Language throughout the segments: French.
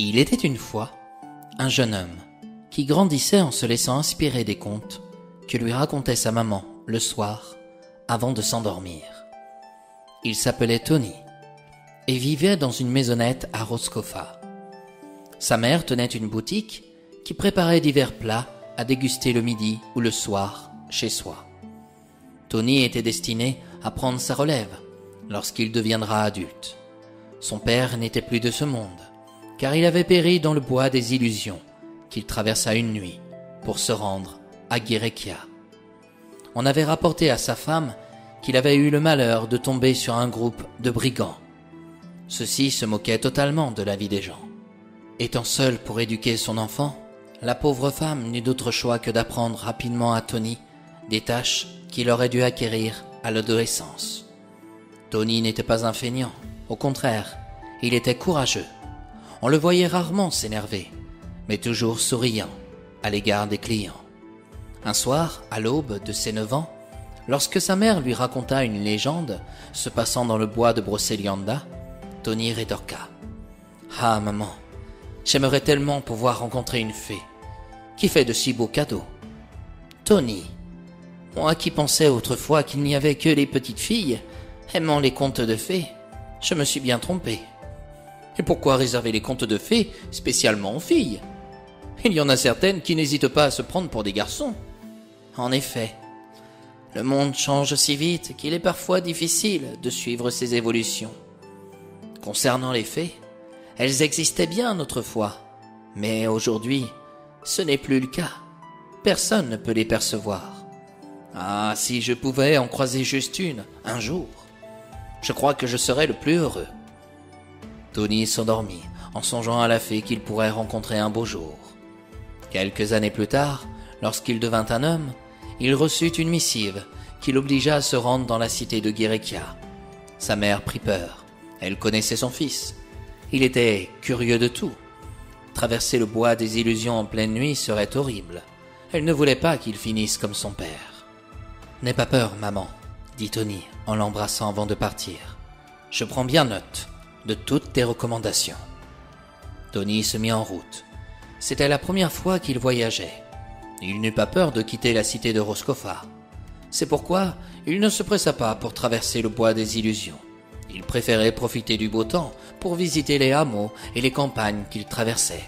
Il était une fois un jeune homme qui grandissait en se laissant inspirer des contes que lui racontait sa maman le soir avant de s'endormir. Il s'appelait Tony et vivait dans une maisonnette à Roscofa. Sa mère tenait une boutique qui préparait divers plats à déguster le midi ou le soir chez soi. Tony était destiné à prendre sa relève lorsqu'il deviendra adulte. Son père n'était plus de ce monde, car il avait péri dans le bois des illusions qu'il traversa une nuit pour se rendre à Guérékia. On avait rapporté à sa femme qu'il avait eu le malheur de tomber sur un groupe de brigands. Ceux-ci se moquaient totalement de la vie des gens. Étant seule pour éduquer son enfant, la pauvre femme n'eut d'autre choix que d'apprendre rapidement à Tony des tâches qu'il aurait dû acquérir à l'adolescence. Tony n'était pas un feignant, au contraire, il était courageux. On le voyait rarement s'énerver, mais toujours souriant à l'égard des clients. Un soir, à l'aube de ses 9 ans, lorsque sa mère lui raconta une légende se passant dans le bois de Brocéliande, Tony rétorqua. « Ah, maman, j'aimerais tellement pouvoir rencontrer une fée qui fait de si beaux cadeaux. »« Tony, moi qui pensais autrefois qu'il n'y avait que les petites filles aimant les contes de fées, je me suis bien trompé. Et pourquoi réserver les contes de fées spécialement aux filles? Il y en a certaines qui n'hésitent pas à se prendre pour des garçons. » En effet, le monde change si vite qu'il est parfois difficile de suivre ses évolutions. Concernant les fées, elles existaient bien autrefois, mais aujourd'hui, ce n'est plus le cas. Personne ne peut les percevoir. Ah, si je pouvais en croiser juste une, un jour, je crois que je serais le plus heureux. Tony s'endormit en songeant à la fée qu'il pourrait rencontrer un beau jour. Quelques années plus tard, lorsqu'il devint un homme, il reçut une missive qui l'obligea à se rendre dans la cité de Guérékia. Sa mère prit peur. Elle connaissait son fils. Il était curieux de tout. Traverser le bois des illusions en pleine nuit serait horrible. Elle ne voulait pas qu'il finisse comme son père. « N'aie pas peur, maman, » dit Tony en l'embrassant avant de partir. « Je prends bien note de toutes tes recommandations. » Tony se mit en route. C'était la première fois qu'il voyageait. Il n'eut pas peur de quitter la cité de Roscofa. C'est pourquoi il ne se pressa pas pour traverser le bois des illusions. Il préférait profiter du beau temps pour visiter les hameaux et les campagnes qu'il traversait.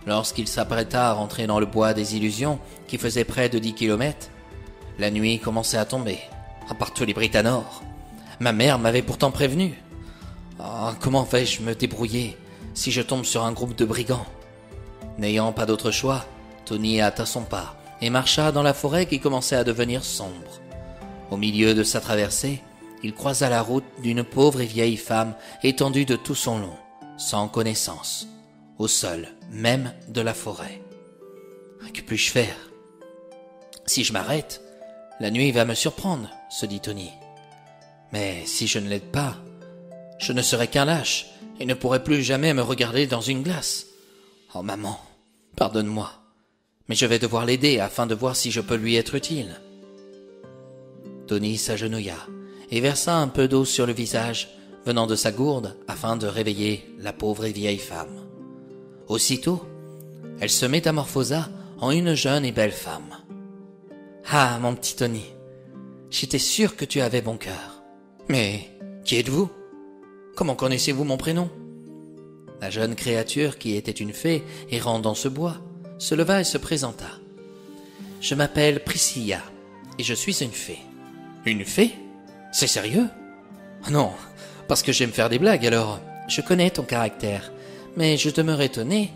Lorsqu'il s'apprêta à rentrer dans le bois des illusions, qui faisait près de 10 kilomètres, la nuit commençait à tomber, à part tous les Britanores. Ma mère m'avait pourtant prévenu. Oh, comment vais-je me débrouiller si je tombe sur un groupe de brigands? N'ayant pas d'autre choix, Tony hâta son pas et marcha dans la forêt qui commençait à devenir sombre. Au milieu de sa traversée, il croisa la route d'une pauvre et vieille femme étendue de tout son long, sans connaissance, au sol même de la forêt. Que puis-je faire? Si je m'arrête, la nuit va me surprendre, se dit Tony. Mais si je ne l'aide pas, je ne serai qu'un lâche et ne pourrai plus jamais me regarder dans une glace. Oh maman, pardonne-moi, mais je vais devoir l'aider afin de voir si je peux lui être utile. Tony s'agenouilla et versa un peu d'eau sur le visage venant de sa gourde afin de réveiller la pauvre et vieille femme. Aussitôt, elle se métamorphosa en une jeune et belle femme. « Ah, mon petit Tony, j'étais sûr que tu avais bon cœur. Mais qui êtes-vous? Comment connaissez-vous mon prénom ?» La jeune créature, qui était une fée errant dans ce bois, se leva et se présenta. « Je m'appelle Priscilla et je suis une fée. »« Une fée? C'est sérieux? »« Non, parce que j'aime faire des blagues, alors je connais ton caractère, mais je demeure étonné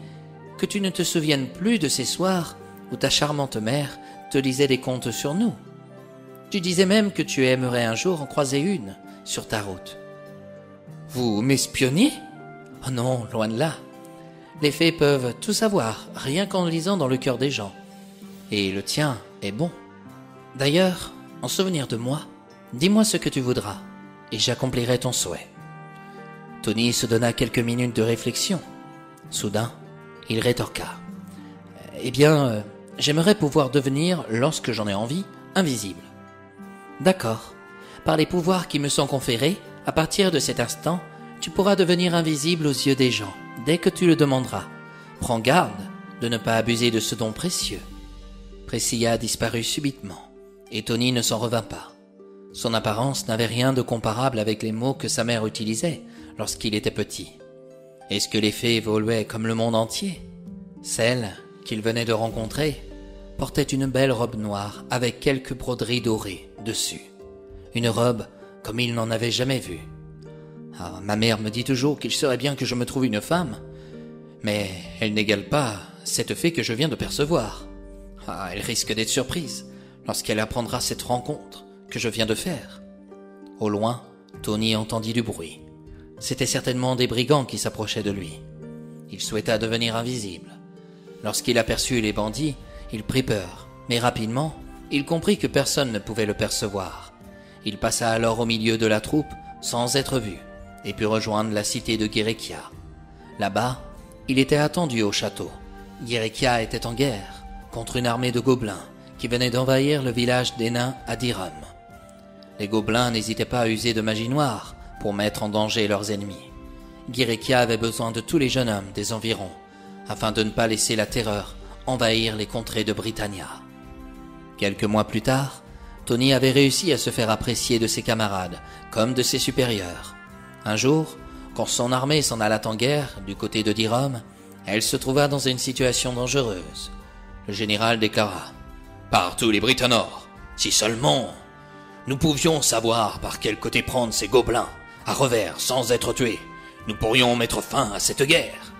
que tu ne te souviennes plus de ces soirs où ta charmante mère te lisait des contes sur nous. Tu disais même que tu aimerais un jour en croiser une sur ta route. »« Vous m'espionniez? » ?»« Oh non, loin de là. Les fées peuvent tout savoir, rien qu'en lisant dans le cœur des gens. Et le tien est bon. D'ailleurs, en souvenir de moi, dis-moi ce que tu voudras, et j'accomplirai ton souhait. » Tony se donna quelques minutes de réflexion. Soudain, il rétorqua. « Eh bien, j'aimerais pouvoir devenir, lorsque j'en ai envie, invisible. »« D'accord. Par les pouvoirs qui me sont conférés, à partir de cet instant, tu pourras devenir invisible aux yeux des gens, dès que tu le demanderas. Prends garde de ne pas abuser de ce don précieux. » Priscilla disparut subitement, et Tony ne s'en revint pas. Son apparence n'avait rien de comparable avec les mots que sa mère utilisait lorsqu'il était petit. Est-ce que les fées évoluaient comme le monde entier? Celle qu'il venait de rencontrer portait une belle robe noire avec quelques broderies dorées dessus. Une robe comme il n'en avait jamais vue. Ah, ma mère me dit toujours qu'il serait bien que je me trouve une femme, mais elle n'égale pas cette fée que je viens de percevoir. Ah, elle risque d'être surprise lorsqu'elle apprendra cette rencontre que je viens de faire. Au loin, Tony entendit du bruit. C'étaient certainement des brigands qui s'approchaient de lui. Il souhaita devenir invisible. Lorsqu'il aperçut les bandits, il prit peur, mais rapidement, il comprit que personne ne pouvait le percevoir. Il passa alors au milieu de la troupe sans être vu et put rejoindre la cité de Guérékia. Là-bas, il était attendu au château. Guérékia était en guerre contre une armée de gobelins qui venait d'envahir le village des nains à Dirum. Les gobelins n'hésitaient pas à user de magie noire pour mettre en danger leurs ennemis. Guérékia avait besoin de tous les jeunes hommes des environs afin de ne pas laisser la terreur envahir les contrées de Britannia. Quelques mois plus tard, Tony avait réussi à se faire apprécier de ses camarades comme de ses supérieurs. Un jour, quand son armée s'en alla en guerre du côté de Dirum, elle se trouva dans une situation dangereuse. Le général déclara: « Par tous les Britanors, si seulement nous pouvions savoir par quel côté prendre ces gobelins à revers sans être tués, nous pourrions mettre fin à cette guerre.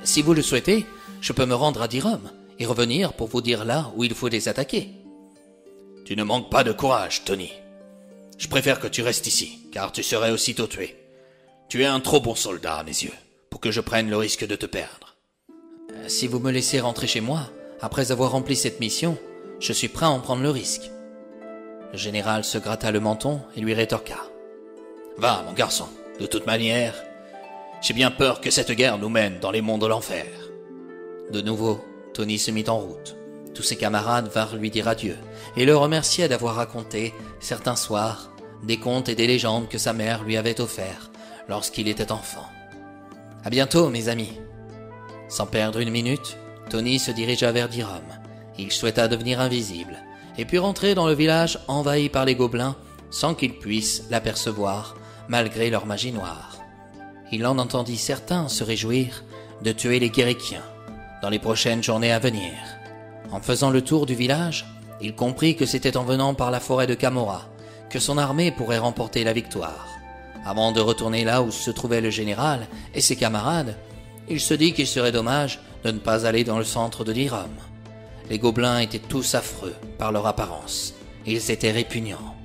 Si vous le souhaitez, je peux me rendre à Dirum et revenir pour vous dire là où il faut les attaquer. » « Tu ne manques pas de courage, Tony. Je préfère que tu restes ici, car tu serais aussitôt tué. Tu es un trop bon soldat à mes yeux, pour que je prenne le risque de te perdre. Si vous me laissez rentrer chez moi, après avoir rempli cette mission, je suis prêt à en prendre le risque. » Le général se gratta le menton et lui rétorqua: « Va, mon garçon, de toute manière, j'ai bien peur que cette guerre nous mène dans les monts de l'enfer. » De nouveau, Tony se mit en route. Tous ses camarades vinrent lui dire adieu et le remerciaient d'avoir raconté, certains soirs, des contes et des légendes que sa mère lui avait offerts lorsqu'il était enfant. « À bientôt, mes amis. » Sans perdre une minute, Tony se dirigea vers Dirum. Il souhaita devenir invisible et put rentrer dans le village envahi par les gobelins sans qu'ils puissent l'apercevoir malgré leur magie noire. Il en entendit certains se réjouir de tuer les Guérékiens dans les prochaines journées à venir. En faisant le tour du village, il comprit que c'était en venant par la forêt de Camorra que son armée pourrait remporter la victoire. Avant de retourner là où se trouvait le général et ses camarades, il se dit qu'il serait dommage de ne pas aller dans le centre de Dirum. Les gobelins étaient tous affreux par leur apparence. Ils étaient répugnants.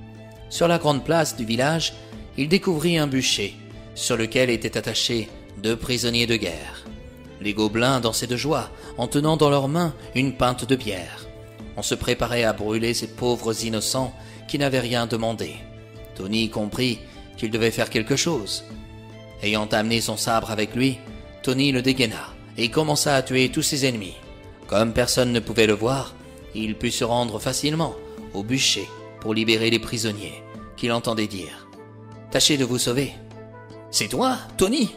Sur la grande place du village, il découvrit un bûcher sur lequel étaient attachés 2 prisonniers de guerre. Les gobelins dansaient de joie en tenant dans leurs mains une pinte de bière. On se préparait à brûler ces pauvres innocents qui n'avaient rien demandé. Tony comprit qu'il devait faire quelque chose. Ayant amené son sabre avec lui, Tony le dégaina et commença à tuer tous ses ennemis. Comme personne ne pouvait le voir, il put se rendre facilement au bûcher pour libérer les prisonniers, qu'il entendait dire: « Tâchez de vous sauver. »« C'est toi, Tony ?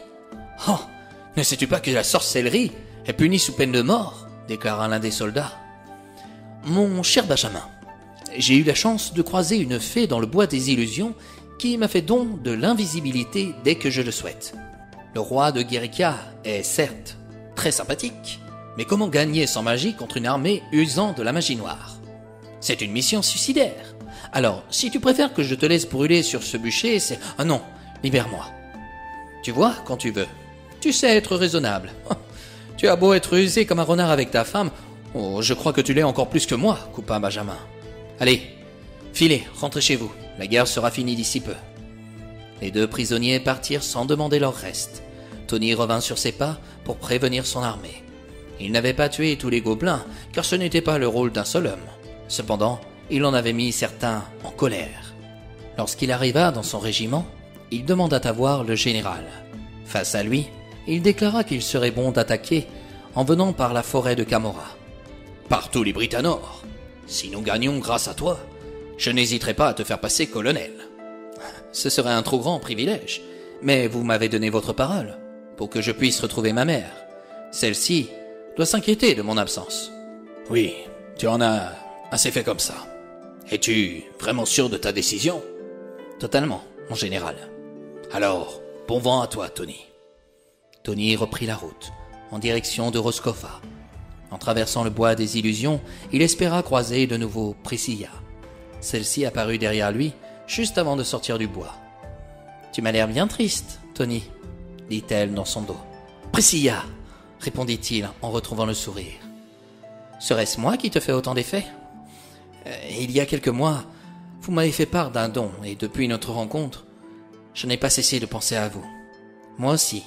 Oh, ne sais-tu pas que la sorcellerie est punie sous peine de mort ?» déclara l'un des soldats. « Mon cher Benjamin, j'ai eu la chance de croiser une fée dans le bois des illusions qui m'a fait don de l'invisibilité dès que je le souhaite. Le roi de Guérékia est certes très sympathique, mais comment gagner sans magie contre une armée usant de la magie noire? C'est une mission suicidaire. Alors, si tu préfères que je te laisse brûler sur ce bûcher, c'est... Ah non, libère-moi. Tu vois, quand tu veux. Tu sais être raisonnable. Tu as beau être usé comme un renard avec ta femme, oh, je crois que tu l'es encore plus que moi, coupa Benjamin. Allez, filez, rentrez chez vous. La guerre sera finie d'ici peu. Les 2 prisonniers partirent sans demander leur reste. Tony revint sur ses pas pour prévenir son armée. Il n'avait pas tué tous les gobelins, car ce n'était pas le rôle d'un seul homme. Cependant, il en avait mis certains en colère. Lorsqu'il arriva dans son régiment, il demanda à voir le général. Face à lui, il déclara qu'il serait bon d'attaquer en venant par la forêt de Camorra. « Par tous les Britanors, si nous gagnons grâce à toi, je n'hésiterai pas à te faire passer colonel. » « Ce serait un trop grand privilège, mais vous m'avez donné votre parole. pour que je puisse retrouver ma mère. Celle-ci doit s'inquiéter de mon absence. Oui, tu en as assez fait comme ça. Es-tu vraiment sûr de ta décision? Totalement, mon général. Alors, bon vent à toi, Tony. Tony reprit la route, en direction de Roscofa. En traversant le bois des illusions, il espéra croiser de nouveau Priscilla. Celle-ci apparut derrière lui, juste avant de sortir du bois. « Tu m'as l'air bien triste, Tony, » dit-elle dans son dos. « Priscilla !» répondit-il en retrouvant le sourire. « Serait-ce moi qui te fais autant d'effet ? Il y a quelques mois, vous m'avez fait part d'un don, et depuis notre rencontre, je n'ai pas cessé de penser à vous. Moi aussi,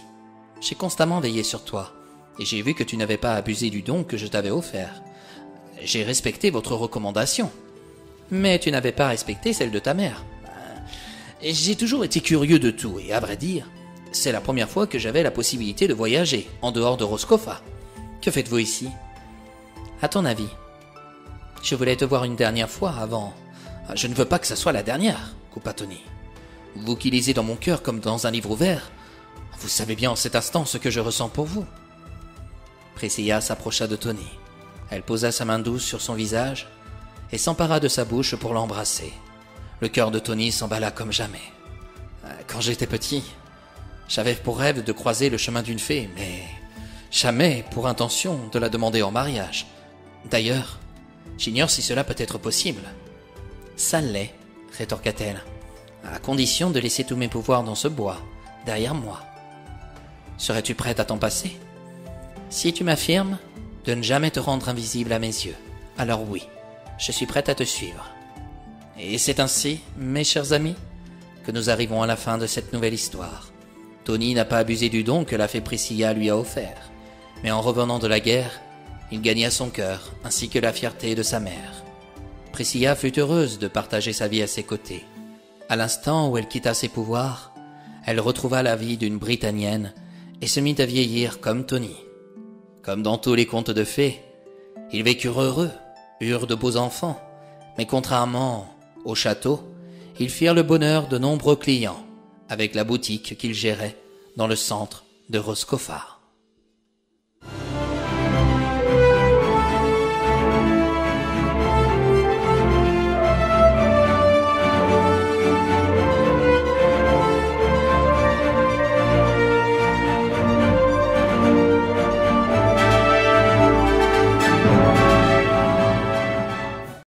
j'ai constamment veillé sur toi, et j'ai vu que tu n'avais pas abusé du don que je t'avais offert. J'ai respecté votre recommandation, mais tu n'avais pas respecté celle de ta mère. Et j'ai toujours été curieux de tout, et à vrai dire, c'est la première fois que j'avais la possibilité de voyager en dehors de Roscofa. Que faites-vous ici ? À ton avis ? Je voulais te voir une dernière fois avant. Je ne veux pas que ça soit la dernière, coupa Tony. Vous qui lisez dans mon cœur comme dans un livre ouvert, vous savez bien en cet instant ce que je ressens pour vous. Priscilla s'approcha de Tony. Elle posa sa main douce sur son visage et s'empara de sa bouche pour l'embrasser. Le cœur de Tony s'emballa comme jamais. Quand j'étais petit, j'avais pour rêve de croiser le chemin d'une fée, mais jamais pour intention de la demander en mariage. D'ailleurs, j'ignore si cela peut être possible. Ça l'est, rétorqua-t-elle, à condition de laisser tous mes pouvoirs dans ce bois, derrière moi. Serais-tu prête à t'en passer ? Si tu m'affirmes de ne jamais te rendre invisible à mes yeux, alors oui, je suis prête à te suivre. Et c'est ainsi, mes chers amis, que nous arrivons à la fin de cette nouvelle histoire. Tony n'a pas abusé du don que la fée Priscilla lui a offert, mais en revenant de la guerre, il gagna son cœur ainsi que la fierté de sa mère. Priscilla fut heureuse de partager sa vie à ses côtés. À l'instant où elle quitta ses pouvoirs, elle retrouva la vie d'une Britannienne et se mit à vieillir comme Tony. Comme dans tous les contes de fées, ils vécurent heureux, eurent de beaux enfants, mais contrairement au château, ils firent le bonheur de nombreux clients avec la boutique qu'ils géraient dans le centre de Roscofa.